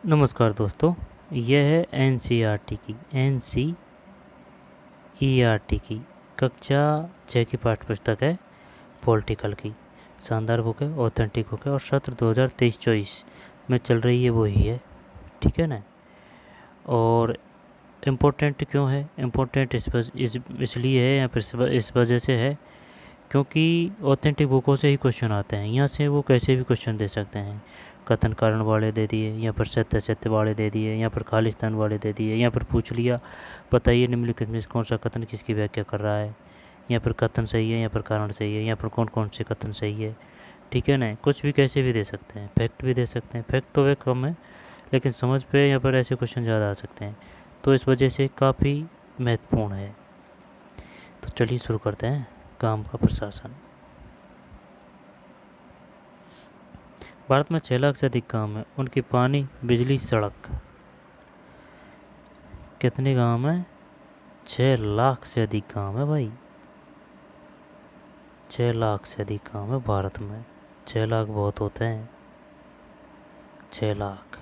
नमस्कार दोस्तों। यह है N C E R T की कक्षा 6 की पाठ्य पुस्तक है पॉलिटिकल की। शानदार बुक है, ऑथेंटिक बुक है और सत्र 2023-24 में चल रही है वही है। ठीक है ना। और इम्पोर्टेंट क्यों है? इम्पोर्टेंट इसलिए है या फिर इस वजह से है क्योंकि ऑथेंटिक बुकों से ही क्वेश्चन आते हैं। यहाँ से वो कैसे भी क्वेश्चन दे सकते हैं। कथन कारण वाले दे दिए, यहाँ पर सत्य सत्य वाले दे दिए, यहाँ पर खालिस्तान वाले दे दिए, यहाँ पर पूछ लिया बताइए निम्नलिखित में से कौन सा कथन किसकी व्याख्या कर रहा है। यहाँ पर कथन सही है, यहाँ पर कारण सही है, यहाँ पर कौन कौन से कथन सही है। ठीक है ना। कुछ भी कैसे भी दे सकते हैं, फैक्ट भी दे सकते हैं। फैक्ट तो वे कम है लेकिन समझ पे यहाँ पर ऐसे क्वेश्चन ज़्यादा आ सकते हैं, तो इस वजह से काफ़ी महत्वपूर्ण है। तो चलिए शुरू करते हैं। काम का प्रशासन। भारत में 6 लाख से अधिक गांव हैं। उनकी पानी, बिजली, सड़क। कितने गांव हैं? 6 लाख से अधिक गांव है भाई। 6 लाख से अधिक गांव है भारत में। 6 लाख बहुत होते हैं। 6 लाख,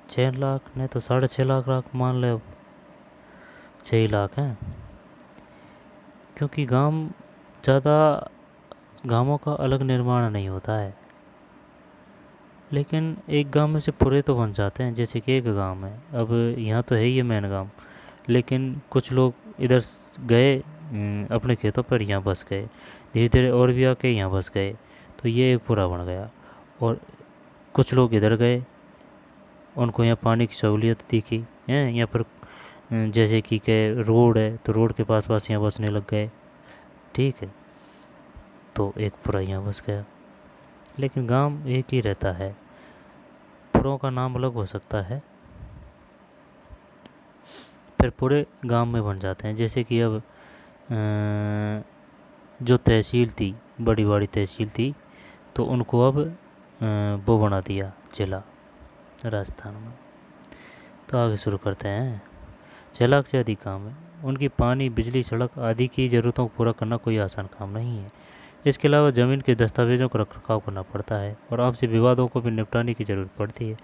6 लाख नहीं तो 6.5 लाख मान ले। अब 6 लाख हैं क्योंकि ज़्यादा गांवों का अलग निर्माण नहीं होता है, लेकिन एक गांव में से पूरे तो बन जाते हैं। जैसे कि एक गांव है, अब यहाँ तो है ही है मेन गांव, लेकिन कुछ लोग इधर गए अपने खेतों पर, यहाँ बस गए। धीरे धीरे और भी आके यहाँ बस गए, तो ये एक पूरा बन गया। और कुछ लोग इधर गए, उनको यहाँ पानी की सहूलियत दिखी है। यहाँ पर जैसे कि के रोड है तो रोड के पास पास यहाँ बसने लग गए। ठीक है, तो एक पूरा यहाँ बस गया। लेकिन गांव एक ही रहता है, पुरों का नाम अलग हो सकता है, फिर पूरे गांव में बन जाते हैं। जैसे कि अब जो तहसील थी, बड़ी बड़ी तहसील थी, तो उनको अब वो बना दिया जिला राजस्थान में। तो आगे शुरू करते हैं। 6 लाख से अधिक काम है। उनकी पानी, बिजली, सड़क आदि की ज़रूरतों को पूरा करना कोई आसान काम नहीं है। इसके अलावा ज़मीन के दस्तावेजों का रखरखाव करना पड़ता है और आपसी विवादों को भी निपटाने की ज़रूरत पड़ती है।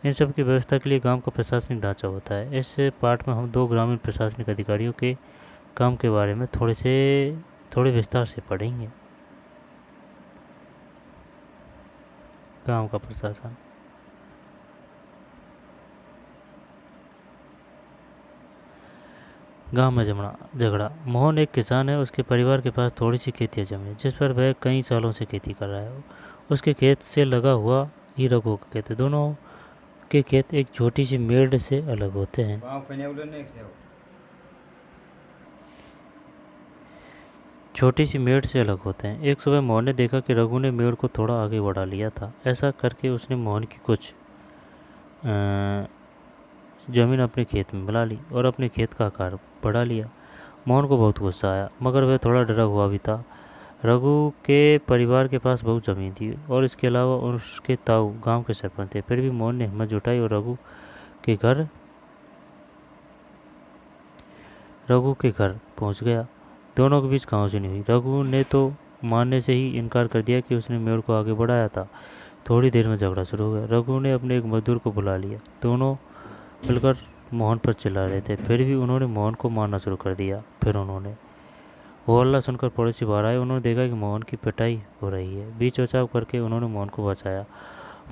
इन सब की व्यवस्था के लिए गांव का प्रशासनिक ढांचा होता है। इस पाठ में हम 2 ग्रामीण प्रशासनिक अधिकारियों के काम के बारे में थोड़े विस्तार से पढ़ेंगे। गांव का प्रशासन। गांव में झगड़ा। मोहन एक किसान है। उसके परिवार के पास थोड़ी सी खेती जमी है जिस पर वह कई सालों से खेती कर रहा है। उसके खेत से लगा हुआ ही रघु का खेत है। दोनों के खेत एक छोटी सी मेड़ से अलग होते हैं। छोटी सी मेड़ से अलग होते हैं। एक सुबह मोहन ने देखा कि रघु ने मेड़ को थोड़ा आगे बढ़ा लिया था। ऐसा करके उसने मोहन की कुछ जमीन अपने खेत में मिला ली और अपने खेत का आकार बढ़ा लिया। मोहन को बहुत गुस्सा आया, मगर वह थोड़ा डरा हुआ भी था। रघु के परिवार के पास बहुत ज़मीन थी और इसके अलावा उसके ताऊ गांव के सरपंच थे। फिर भी मोहन ने हिम्मत जुटाई और रघु के घर पहुंच गया। दोनों के बीच कहां सुनी हुई। रघु ने तो मानने से ही इनकार कर दिया कि उसने मेड़ को आगे बढ़ाया था। थोड़ी देर में झगड़ा शुरू हो गया। रघु ने अपने एक मजदूर को बुला लिया। दोनों मिलकर मोहन पर चिल्ला रहे थे। फिर भी उन्होंने मोहन को मारना शुरू कर दिया। फिर उन्होंने वो हल्ला सुनकर पड़ोसी बाहर आए। उन्होंने देखा कि मोहन की पिटाई हो रही है। बीच बचाव करके उन्होंने मोहन को बचाया।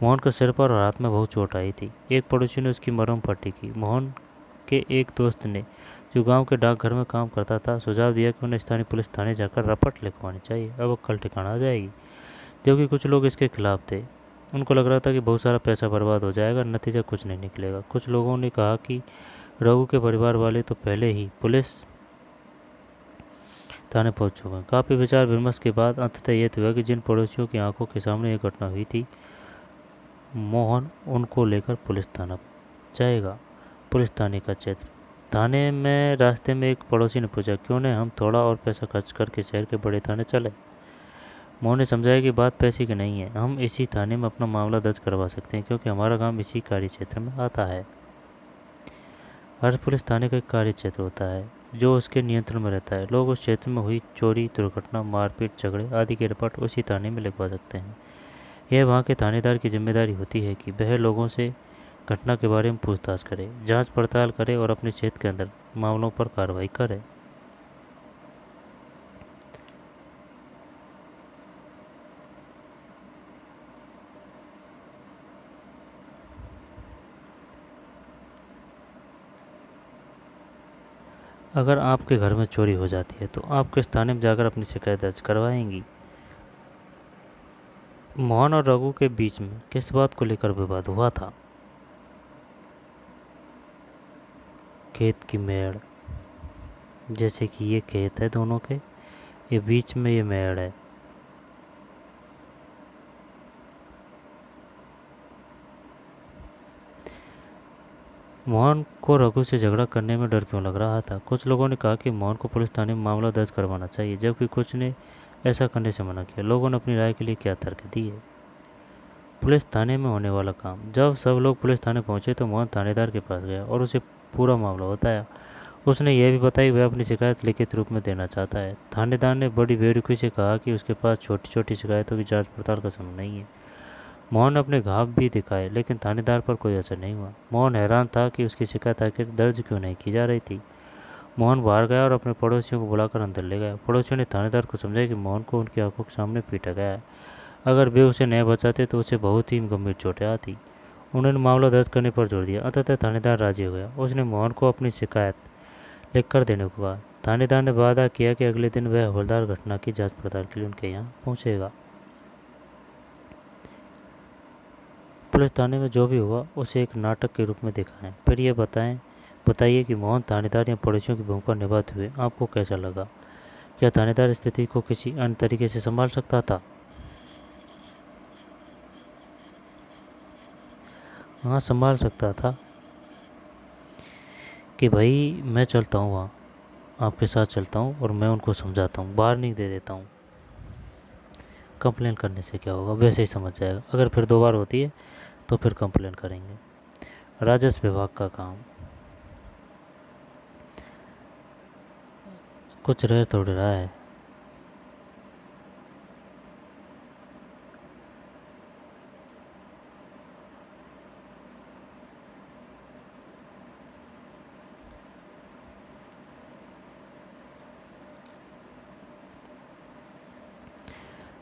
मोहन के सिर पर और हाथ में बहुत चोट आई थी। एक पड़ोसी ने उसकी मरहम पट्टी की। मोहन के एक दोस्त ने, जो गांव के डाकघर में काम करता था, सुझाव दिया कि उन्हें स्थानीय पुलिस थाने जाकर रपट लिखवानी चाहिए। अब वो कल ठिकाना आ जाएगी। जबकि कुछ लोग इसके खिलाफ थे। उनको लग रहा था कि बहुत सारा पैसा बर्बाद हो जाएगा, नतीजा कुछ नहीं निकलेगा। कुछ लोगों ने कहा कि रघु के परिवार वाले तो पहले ही पुलिस थाने पहुंच चुके हैं। काफ़ी विचार विमर्श के बाद अंततः यह हुआ कि जिन पड़ोसियों की आंखों के सामने ये घटना हुई थी, मोहन उनको लेकर पुलिस थाना जाएगा। पुलिस थाने का क्षेत्र। थाने में रास्ते में एक पड़ोसी ने पूछा, क्यों नहीं हम थोड़ा और पैसा खर्च करके शहर के बड़े थाने चले। मोहन ने समझाया कि बात पैसे की नहीं है, हम इसी थाने में अपना मामला दर्ज करवा सकते हैं क्योंकि हमारा काम इसी कार्य क्षेत्र में आता है। हर पुलिस थाने का एक कार्य क्षेत्र होता है जो उसके नियंत्रण में रहता है। लोग उस क्षेत्र में हुई चोरी, दुर्घटना, मारपीट, झगड़े आदि की रिपोर्ट उसी थाने में लिखवा सकते हैं। यह वहाँ के थानेदार की जिम्मेदारी होती है कि वह लोगों से घटना के बारे में पूछताछ करे, जांच पड़ताल करे और अपने क्षेत्र के अंदर मामलों पर कार्रवाई करे। अगर आपके घर में चोरी हो जाती है तो आप किस थाने में जाकर अपनी शिकायत दर्ज करवाएंगी? मोहन और रघु के बीच में किस बात को लेकर विवाद हुआ था? खेत की मेड़। जैसे कि ये खेत है दोनों के, ये बीच में ये मेड़ है। मोहन को रघु से झगड़ा करने में डर क्यों लग रहा था? कुछ लोगों ने कहा कि मोहन को पुलिस थाने में मामला दर्ज करवाना चाहिए, जबकि कुछ ने ऐसा करने से मना किया। लोगों ने अपनी राय के लिए क्या तर्क दिए? पुलिस थाने में होने वाला काम। जब सब लोग पुलिस थाने पहुंचे तो मोहन थानेदार के पास गया और उसे पूरा मामला बताया। उसने यह भी बताया वह अपनी शिकायत लिखित रूप में देना चाहता है। थानेदार ने बड़ी बेरुखी से कहा कि उसके पास छोटी छोटी शिकायतों की जांच पड़ताल का समय नहीं है। मोहन अपने घाव भी दिखाए, लेकिन थानेदार पर कोई असर नहीं हुआ। मोहन हैरान था कि उसकी शिकायत आखिर दर्ज क्यों नहीं की जा रही थी। मोहन बाहर गया और अपने पड़ोसियों को बुलाकर अंदर ले गया। पड़ोसियों ने थानेदार को समझाया कि मोहन को उनकी आंखों के सामने पीटा गया है। अगर वे उसे नहीं बचाते तो उसे बहुत ही गंभीर चोटें आती। उन्होंने मामला दर्ज करने पर जोर दिया। अंततः थानेदार राजी हो गया। उसने मोहन को अपनी शिकायत लिख कर देने को कहा। थानेदार ने वादा किया कि अगले दिन वह हवलदार घटना की जांच पड़ताल के लिए उनके यहाँ पहुँचेगा। पुलिस थाने में जो भी हुआ उसे एक नाटक के रूप में दिखाएं। फिर ये बताइए कि मोहन थानेदार या पड़ोसियों की भूमिका निभाते हुए आपको कैसा लगा? क्या थानेदार स्थिति को किसी अन्य तरीके से संभाल सकता था? हाँ, संभाल सकता था कि भाई मैं चलता हूँ वहाँ, आपके साथ चलता हूँ और मैं उनको समझाता हूँ, बाहर नहीं दे देता हूँ। कंप्लेन करने से क्या होगा, वैसे ही समझ जाएगा। अगर फिर 2 बार होती है तो फिर कंप्लेन करेंगे। राजस्व विभाग का काम। कुछ रह थोड़ी रहा है।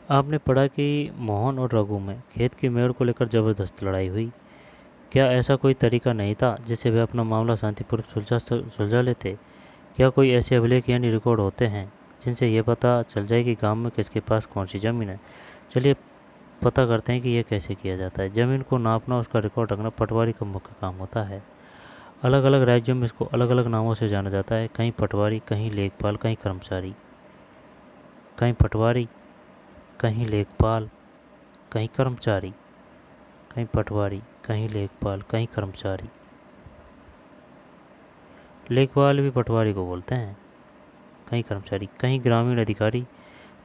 आपने पढ़ा कि मोहन और रघु में खेत की मेड़ को लेकर जबरदस्त लड़ाई हुई। क्या ऐसा कोई तरीका नहीं था जिससे वे अपना मामला शांतिपूर्वक सुलझा लेते? क्या कोई ऐसे अभिलेख यानी रिकॉर्ड होते हैं जिनसे ये पता चल जाए कि गांव में किसके पास कौन सी ज़मीन है? चलिए पता करते हैं कि यह कैसे किया जाता है। ज़मीन को नापना, उसका रिकॉर्ड रखना पटवारी का मुख्य काम होता है। अलग अलग राज्यों में इसको अलग अलग नामों से जाना जाता है। कहीं पटवारी, कहीं लेखपाल, कहीं कर्मचारी। कहीं पटवारी, कहीं लेखपाल, कहीं कर्मचारी। कहीं पटवारी, कहीं लेखपाल, कहीं कर्मचारी। लेखपाल भी पटवारी को बोलते हैं। कहीं कर्मचारी, कहीं ग्रामीण अधिकारी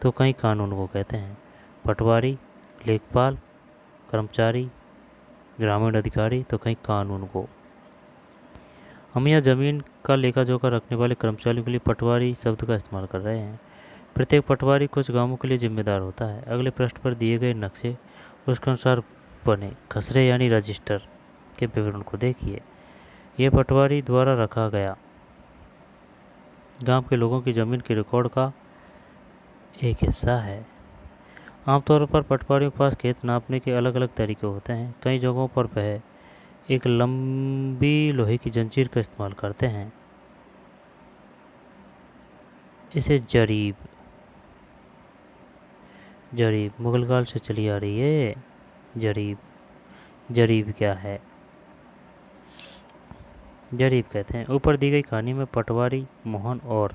तो कहीं कानून को कहते हैं। पटवारी, लेखपाल, कर्मचारी, ग्रामीण अधिकारी तो कहीं कानून को। हम यहाँ ज़मीन का लेखा जोखा रखने वाले कर्मचारियों के लिए पटवारी शब्द का इस्तेमाल कर रहे हैं। प्रत्येक पटवारी कुछ गांवों के लिए जिम्मेदार होता है। अगले पृष्ठ पर दिए गए नक्शे उसके अनुसार बने खसरे यानी रजिस्टर के विवरण को देखिए। ये पटवारी द्वारा रखा गया गांव के लोगों की ज़मीन के रिकॉर्ड का एक हिस्सा है। आमतौर पर पटवारियों के पास खेत नापने के अलग अलग तरीके होते हैं। कई जगहों पर वह एक लंबी लोहे की जंजीर का इस्तेमाल करते हैं। इसे जरीब मुगल काल से चली आ रही है। जरीब क्या है? जरीब कहते हैं। ऊपर दी गई कहानी में पटवारी मोहन और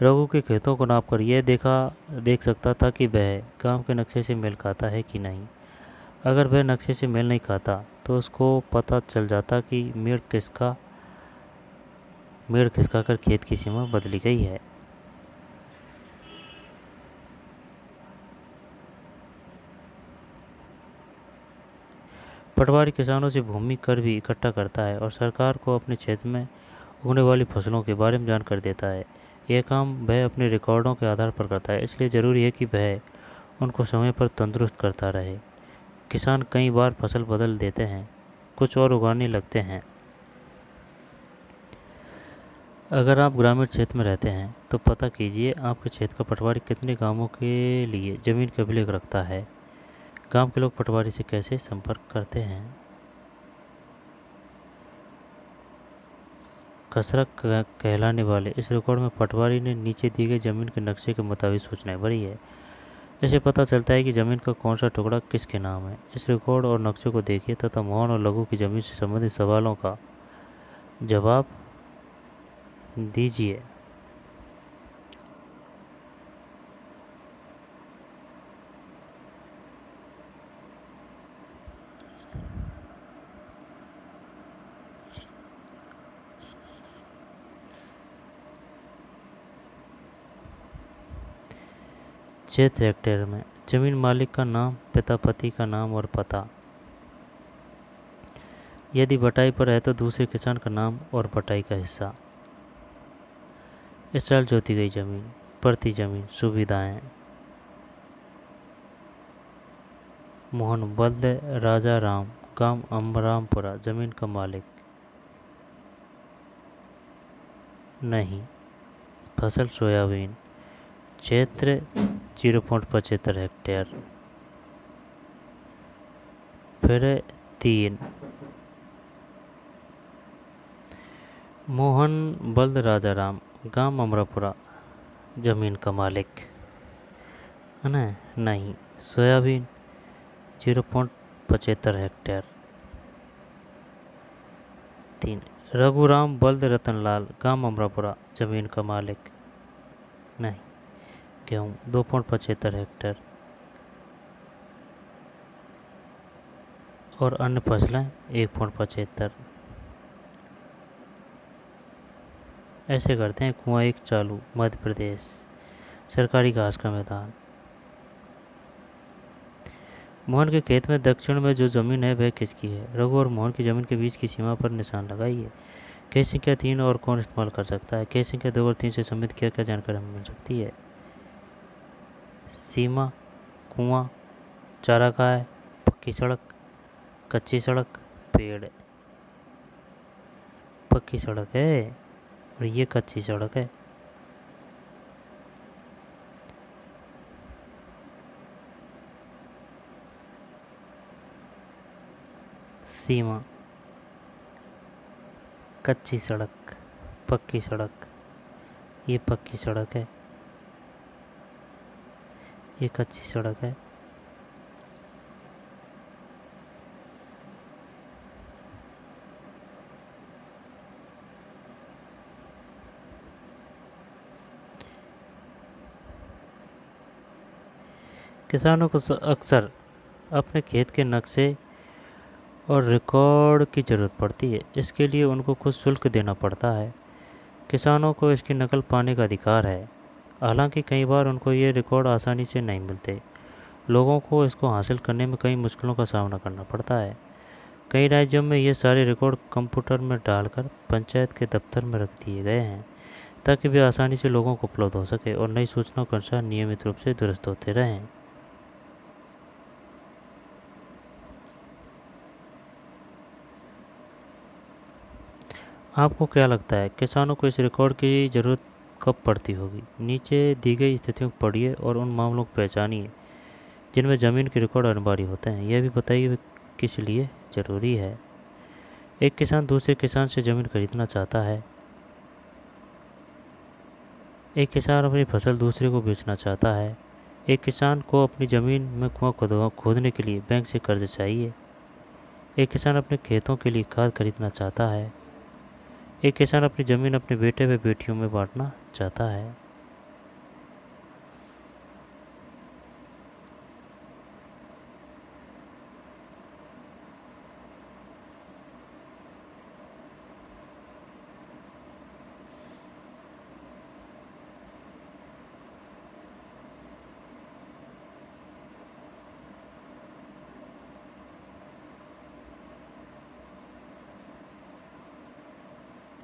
रघु के खेतों को नापकर यह देख सकता था कि वह गांव के नक्शे से मेल खाता है कि नहीं। अगर वह नक्शे से मेल नहीं खाता तो उसको पता चल जाता कि मेड़ खिसका कर खेत की सीमा बदली गई है। पटवारी किसानों से भूमि कर भी इकट्ठा करता है और सरकार को अपने क्षेत्र में उगने वाली फसलों के बारे में जानकारी देता है। यह काम वह अपने रिकॉर्डों के आधार पर करता है, इसलिए ज़रूरी है कि वह उनको समय पर तंदुरुस्त करता रहे। किसान कई बार फसल बदल देते हैं, कुछ और उगाने लगते हैं। अगर आप ग्रामीण क्षेत्र में रहते हैं तो पता कीजिए आपके क्षेत्र का पटवारी कितने कामों के लिए ज़मीन का अभिलेख रखता है। गांव के लोग पटवारी से कैसे संपर्क करते हैं। कसरत कहलाने वाले इस रिकॉर्ड में पटवारी ने नीचे दी गई जमीन के नक्शे के मुताबिक सूचनाएं भरी है। इससे पता चलता है कि ज़मीन का कौन सा टुकड़ा किसके नाम है। इस रिकॉर्ड और नक्शे को देखिए तथा मोहन और लघु की ज़मीन से संबंधित सवालों का जवाब दीजिए। क्षेत्र हेक्टेयर में जमीन मालिक का नाम, पिता पति का नाम और पता। यदि बटाई पर है तो दूसरे किसान का नाम और बटाई का हिस्सा। इस साल जोती गई जमीन, प्रति जमीन सुविधाएं। मोहन बल्द राजा राम, गांव अमरामपुरा, जमीन का मालिक नहीं। फसल सोयाबीन, क्षेत्र 0.75 हेक्टेयर। फिर 3, मोहन बल्द राजा राम, गांव अमरापुरा, जमीन का मालिक है ना। नहीं। Soybean 0.75 hectare. 3, रघुराम बल्द रतनलाल, गांव अमरापुरा, जमीन का मालिक नहीं। गेहूँ 2.75 हेक्टेयर और अन्य फसलें 1.75। ऐसे करते हैं। कुआं 1 चालू, मध्य प्रदेश, सरकारी घास का मैदान। मोहन के खेत में दक्षिण में जो जमीन है वह किसकी है। रघु और मोहन की जमीन के बीच की सीमा पर निशान लगाइए। केस संख्या 3 और कौन इस्तेमाल कर सकता है। केस संख्या 2 और 3 से संबंधित क्या क्या जानकारी हमें मिल सकती है। सीमा, कुआं, चारागाह, पक्की सड़क, कच्ची सड़क, पेड़। पक्की सड़क है और ये कच्ची सड़क है। सीमा, कच्ची सड़क, पक्की सड़क, ये पक्की सड़क है, ये कच्ची सड़क है। किसानों को अक्सर अपने खेत के नक्शे और रिकॉर्ड की ज़रूरत पड़ती है। इसके लिए उनको कुछ शुल्क देना पड़ता है। किसानों को इसकी नकल पाने का अधिकार है, हालांकि कई बार उनको ये रिकॉर्ड आसानी से नहीं मिलते। लोगों को इसको हासिल करने में कई मुश्किलों का सामना करना पड़ता है। कई राज्यों में ये सारे रिकॉर्ड कंप्यूटर में डालकर पंचायत के दफ्तर में रख दिए गए हैं ताकि वे आसानी से लोगों को उपलब्ध हो सके और नई सूचनाओं के अनुसार नियमित रूप से दुरुस्त होते रहें। आपको क्या लगता है किसानों को इस रिकॉर्ड की ज़रूरत कब पड़ती होगी। नीचे दी गई स्थितियों को पढ़िए और उन मामलों को पहचानिए जिनमें ज़मीन के रिकॉर्ड अनिवार्य होते हैं। यह भी बताइए वे किस लिए ज़रूरी है। एक किसान दूसरे किसान से ज़मीन खरीदना चाहता है। एक किसान अपनी फसल दूसरे को बेचना चाहता है। एक किसान को अपनी ज़मीन में कुआं खोदने के लिए बैंक से कर्ज चाहिए। एक किसान अपने खेतों के लिए खाद खरीदना चाहता है। एक किसान अपनी ज़मीन अपने बेटे व बेटियों में बांटना चाहता है।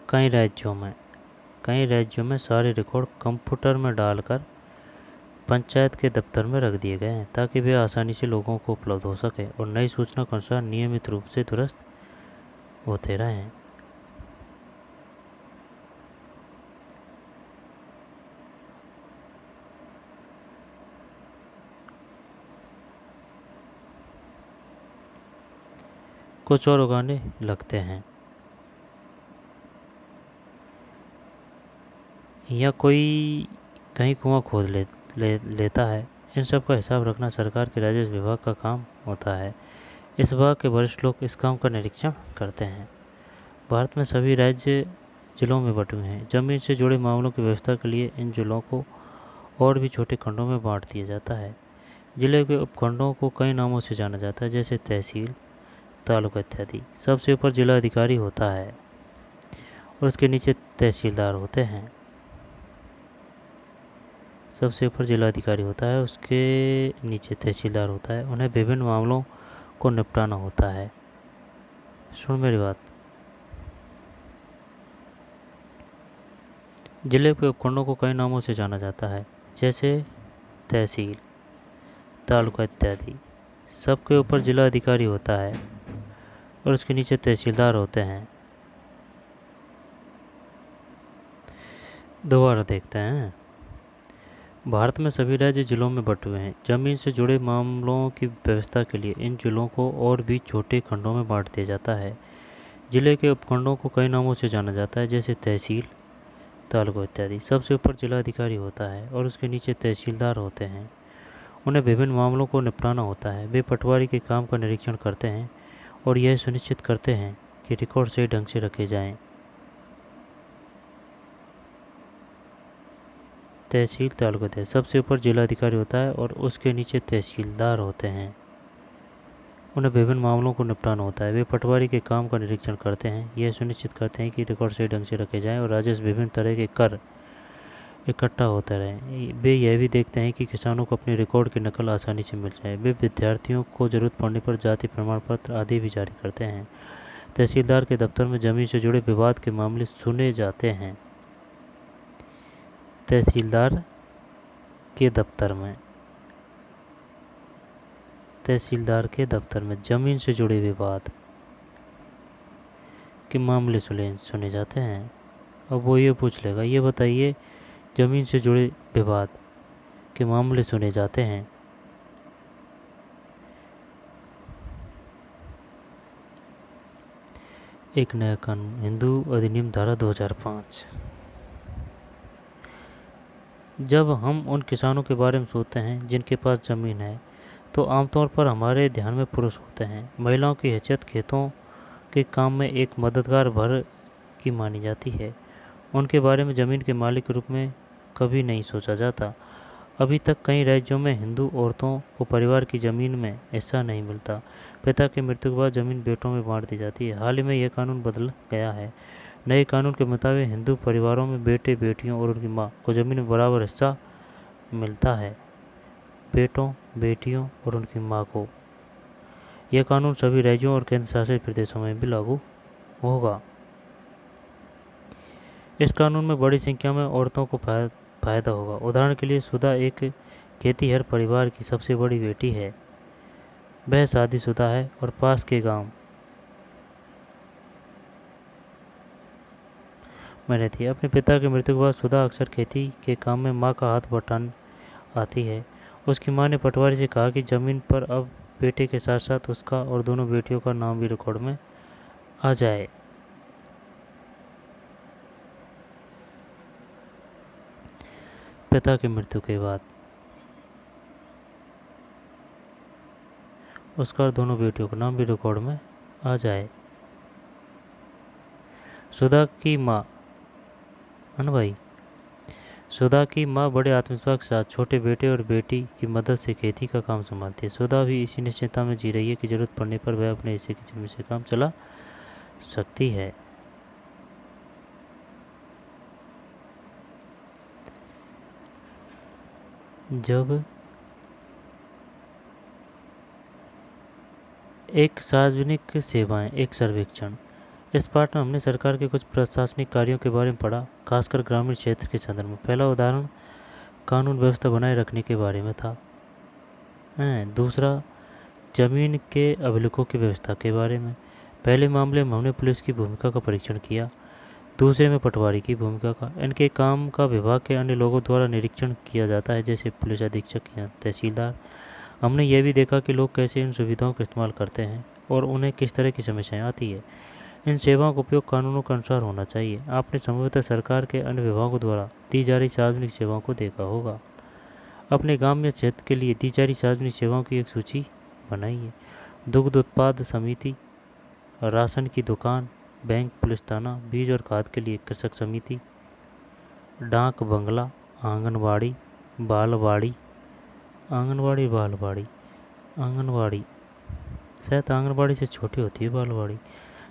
कई राज्यों में कई राज्यों में सारे रिकॉर्ड कंप्यूटर में डालकर पंचायत के दफ्तर में रख दिए गए हैं ताकि वे आसानी से लोगों को उपलब्ध हो सके और नई सूचना के अनुसार नियमित रूप से दुरुस्त होते रहें। कुछ और उगाने लगते हैं या कोई कहीं कुआं खोद लेता है। इन सब का हिसाब रखना सरकार के राजस्व विभाग का काम होता है। इस विभाग के वरिष्ठ लोग इस काम का निरीक्षण करते हैं। भारत में सभी राज्य जिलों में बटे हुए हैं। जमीन से जुड़े मामलों की व्यवस्था के लिए इन जिलों को और भी छोटे खंडों में बांट दिया जाता है। जिले के उपखंडों को कई नामों से जाना जाता है, जैसे तहसील, तालुका इत्यादि। सबसे ऊपर जिला अधिकारी होता है और उसके नीचे तहसीलदार होते हैं। सबसे ऊपर जिला अधिकारी होता है, उसके नीचे तहसीलदार होता है। उन्हें विभिन्न मामलों को निपटाना होता है। सुन मेरी बात। जिले के उपखंडों को कई नामों से जाना जाता है, जैसे तहसील, तालुका इत्यादि। सबके ऊपर जिला अधिकारी होता है और उसके नीचे तहसीलदार होते हैं। दोबारा देखते हैं। भारत में सभी राज्य जिलों में बटे हुए हैं। जमीन से जुड़े मामलों की व्यवस्था के लिए इन जिलों को और भी छोटे खंडों में बांट दिया जाता है। जिले के उपखंडों को कई नामों से जाना जाता है, जैसे तहसील, तालुका इत्यादि। सबसे ऊपर जिलाधिकारी होता है और उसके नीचे तहसीलदार होते हैं। उन्हें विभिन्न मामलों को निपटाना होता है। वे पटवारी के काम का निरीक्षण करते हैं और यह सुनिश्चित करते हैं कि रिकॉर्ड सही ढंग से रखे जाएं। तहसील, तालुका इत्यादि। सबसे ऊपर जिलाधिकारी होता है और उसके नीचे तहसीलदार होते हैं। उन्हें विभिन्न मामलों को निपटाना होता है। वे पटवारी के काम का निरीक्षण करते हैं, यह सुनिश्चित करते हैं कि रिकॉर्ड सही ढंग से रखे जाएं और राजस्व विभिन्न तरह के कर इकट्ठा होता रहे। वे यह भी देखते हैं कि किसानों को अपने रिकॉर्ड की नकल आसानी से मिल जाए। वे विद्यार्थियों को जरूरत पड़ने पर जाति प्रमाण पत्र आदि भी जारी करते हैं। तहसीलदार के दफ्तर में जमीन से जुड़े विवाद के मामले सुने जाते हैं। तहसीलदार के दफ्तर में जमीन से जुड़े विवाद के मामले सुने जाते हैं। अब वो ये पूछ लेगा, ये बताइए, जमीन से जुड़े विवाद के मामले सुने जाते हैं। एक नया कानून, हिंदू अधिनियम धारा 2005। जब हम उन किसानों के बारे में सोचते हैं जिनके पास ज़मीन है, तो आमतौर पर हमारे ध्यान में पुरुष होते हैं। महिलाओं की हैसियत खेतों के काम में एक मददगार भर की मानी जाती है। उनके बारे में ज़मीन के मालिक के रूप में कभी नहीं सोचा जाता। अभी तक कई राज्यों में हिंदू औरतों को परिवार की ज़मीन में हिस्सा नहीं मिलता। पिता की मृत्यु के बाद ज़मीन बेटों में बांट दी जाती है। हाल ही में यह कानून बदल गया है। नए कानून के मुताबिक हिंदू परिवारों में बेटे, बेटियों और उनकी माँ को ज़मीन में बराबर हिस्सा मिलता है। बेटों, बेटियों और उनकी माँ को। यह कानून सभी राज्यों और केंद्र शासित प्रदेशों में भी लागू होगा। इस कानून में बड़ी संख्या में औरतों को फायदा होगा। उदाहरण के लिए, सुधा एक खेतीहर परिवार की सबसे बड़ी बेटी है। वह शादीशुदा है और पास के गांव में रहती है। अपने पिता की मृत्यु के बाद सुधा अक्सर खेती के काम में मां का हाथ बटाने आती है। उसकी मां ने पटवारी से कहा कि जमीन पर अब बेटे के साथ साथ उसका और दोनों बेटियों का नाम भी रिकॉर्ड में आ जाए। पिता की मृत्यु के बाद उसका और दोनों बेटियों का नाम भी रिकॉर्ड में आ जाए। सुधा की माँ, है ना भाई, सुधा की माँ बड़े आत्मविश्वास के साथ छोटे बेटे और बेटी की मदद से खेती का काम संभालती है। सुधा भी इसी निश्चिंता में जी रही है कि जरूरत पड़ने पर वह अपने हिस्से की जमीन से काम चला सकती है। जब एक सार्वजनिक सेवाएं, एक सर्वेक्षण इस पाठ में हमने सरकार के कुछ प्रशासनिक कार्यों के बारे में पढ़ा, खासकर ग्रामीण क्षेत्र के संदर्भ में। पहला उदाहरण कानून व्यवस्था बनाए रखने के बारे में था। दूसरा जमीन के अभिलेखों की व्यवस्था के बारे में। पहले मामले में हमने पुलिस की भूमिका का परीक्षण किया, दूसरे में पटवारी की भूमिका का। इनके काम का विभाग के अन्य लोगों द्वारा निरीक्षण किया जाता है, जैसे पुलिस अधीक्षक या तहसीलदार। हमने यह भी देखा कि लोग कैसे इन सुविधाओं का इस्तेमाल करते हैं और उन्हें किस तरह की समस्याएं आती है। इन सेवाओं का उपयोग कानूनों के अनुसार होना चाहिए। आपने संभवतः सरकार के अन्य विभागों द्वारा दी जा रही सार्वजनिक सेवाओं को देखा होगा। अपने गांव या क्षेत्र के लिए दी जा रही सार्वजनिक सेवाओं की एक सूची बनाइए। दुग्ध उत्पाद समिति, राशन की दुकान, बैंक, पुलिस थाना, बीज और खाद के लिए कृषक समिति, डाक बंगला, आंगनबाड़ी, बालवाड़ी, आंगनबाड़ी शायद आंगनबाड़ी से छोटी होती है बालवाड़ी,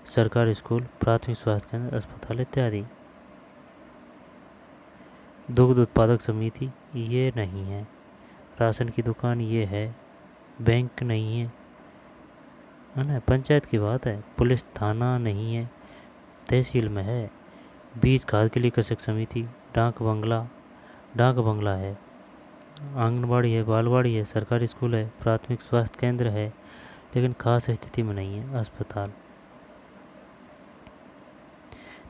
सरकारी स्कूल, प्राथमिक स्वास्थ्य केंद्र, अस्पताल इत्यादि। दुग्ध उत्पादक समिति ये नहीं है, राशन की दुकान ये है, बैंक नहीं है ना, पंचायत की बात है। पुलिस थाना नहीं है, तहसील में है। बीज खाद के लिए कृषक समिति, डाक बंगला है, आंगनबाड़ी है, बालवाड़ी है, सरकारी स्कूल है, प्राथमिक स्वास्थ्य केंद्र है, लेकिन खास स्थिति में नहीं है, अस्पताल।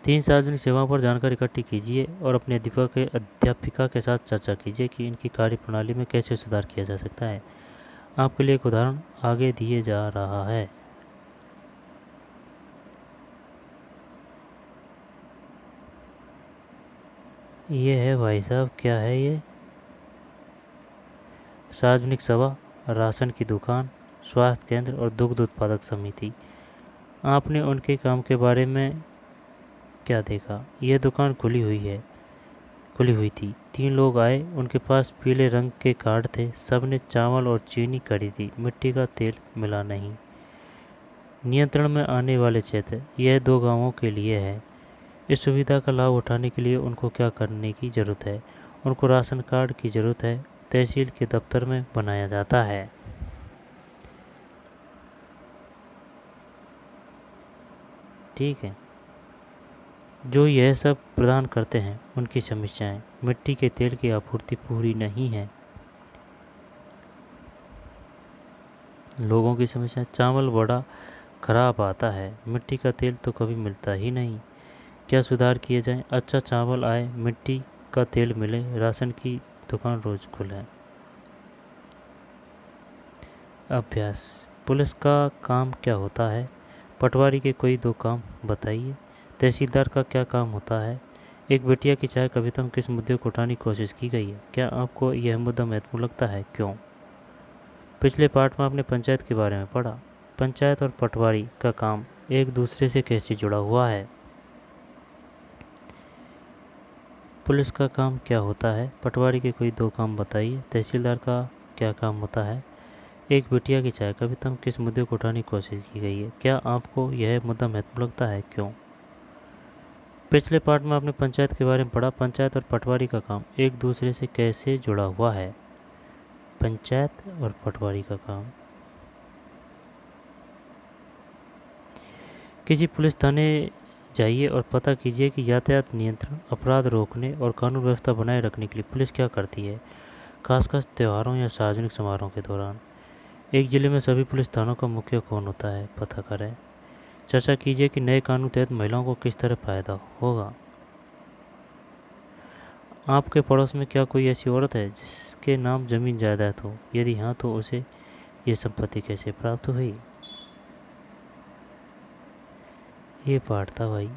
3 सार्वजनिक सेवाओं पर जानकारी इकट्ठी कीजिए और अपने अध्यापिका के साथ चर्चा कीजिए कि इनकी कार्यप्रणाली में कैसे सुधार किया जा सकता है। आपके लिए एक उदाहरण आगे दिए जा रहा है। ये है भाई साहब, क्या है ये? सार्वजनिक सभा, राशन की दुकान, स्वास्थ्य केंद्र और दुग्ध उत्पादक समिति। आपने उनके काम के बारे में क्या देखा? यह दुकान खुली हुई थी। 3 लोग आए, उनके पास पीले रंग के कार्ड थे। सबने चावल और चीनी खरीदी, मिट्टी का तेल मिला नहीं। नियंत्रण में आने वाले क्षेत्र, यह 2 गांवों के लिए है। इस सुविधा का लाभ उठाने के लिए उनको क्या करने की ज़रूरत है? उनको राशन कार्ड की ज़रूरत है, तहसील के दफ्तर में बनाया जाता है। ठीक है। जो यह सब प्रदान करते हैं उनकी समस्याएं, मिट्टी के तेल की आपूर्ति पूरी नहीं है। लोगों की समस्या, चावल बड़ा खराब आता है, मिट्टी का तेल तो कभी मिलता ही नहीं। क्या सुधार किए जाएं? अच्छा चावल आए, मिट्टी का तेल मिले, राशन की दुकान रोज खुले। अभ्यास, पुलिस का काम क्या होता है? पटवारी के कोई 2 काम बताइए। तहसीलदार का क्या काम होता है? एक बेटिया की चाय कविता में किस मुद्दे को उठाने की कोशिश की गई है? क्या आपको यह मुद्दा महत्वपूर्ण लगता है? क्यों? पिछले पाठ में आपने पंचायत के बारे में पढ़ा। पंचायत और पटवारी का काम एक दूसरे से कैसे जुड़ा हुआ है? पुलिस का काम क्या होता है? पटवारी के कोई 2 काम बताइए। तहसीलदार का क्या काम होता है? एक बिटिया की चाय कविता में किस मुद्दे को उठाने की कोशिश की गई है? क्या आपको यह मुद्दा महत्वपूर्ण लगता है? क्यों? पिछले पार्ट में आपने पंचायत के बारे में पढ़ा। पंचायत और पटवारी का काम एक दूसरे से कैसे जुड़ा हुआ है? पंचायत और पटवारी का काम। किसी पुलिस थाने जाइए और पता कीजिए कि यातायात नियंत्रण, अपराध रोकने और कानून व्यवस्था बनाए रखने के लिए पुलिस क्या करती है, खासकर त्योहारों या सार्वजनिक समारोहों के दौरान। एक जिले में सभी पुलिस थानों का मुखिया कौन होता है, पता करें। चर्चा कीजिए कि नए कानून तहत महिलाओं को किस तरह फायदा होगा। आपके पड़ोस में क्या कोई ऐसी औरत है जिसके नाम जमीन जायदाद हो? यदि हाँ, तो उसे ये संपत्ति कैसे प्राप्त हुई? ये पाठ था भाई।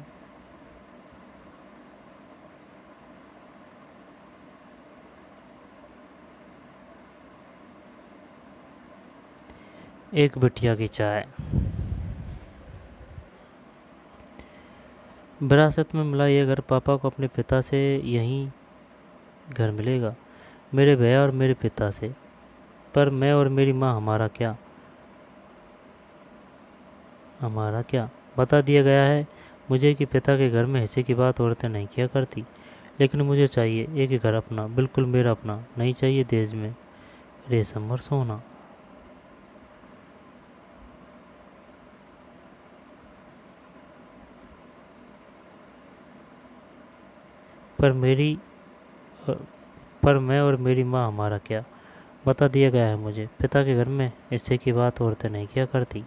एक बिटिया की चाय। विरासत में मिला ये घर पापा को अपने पिता से यही घर मिलेगा, मेरे भैया और मेरे पिता से। पर मैं और मेरी माँ हमारा क्या बता दिया गया है मुझे कि पिता के घर में हिस्से की बात औरतें नहीं किया करती। लेकिन मुझे चाहिए एक घर अपना, बिल्कुल मेरा अपना। नहीं चाहिए देश में रेशम और सोना। पर मेरी पर मैं और मेरी माँ हमारा क्या, बता दिया गया है मुझे। पिता के घर में इससे की बात औरतें नहीं किया करती।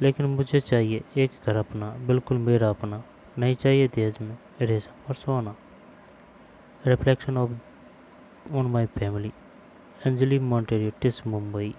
लेकिन मुझे चाहिए एक घर अपना, बिल्कुल मेरा अपना। नहीं चाहिए दहेज में रेशम और सोना। Reflection off on my family, Anjali Monteiro, TISS, Mumbai.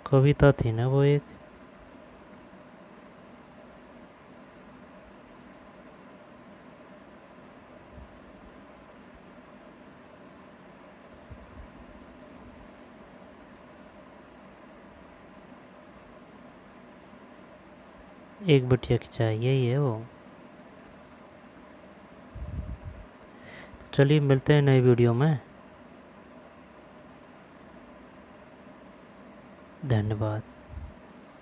कविता थी ना वो एक। एक बटिया की चाय, यही है वो। तो चलिए मिलते हैं नई वीडियो में। धन्यवाद।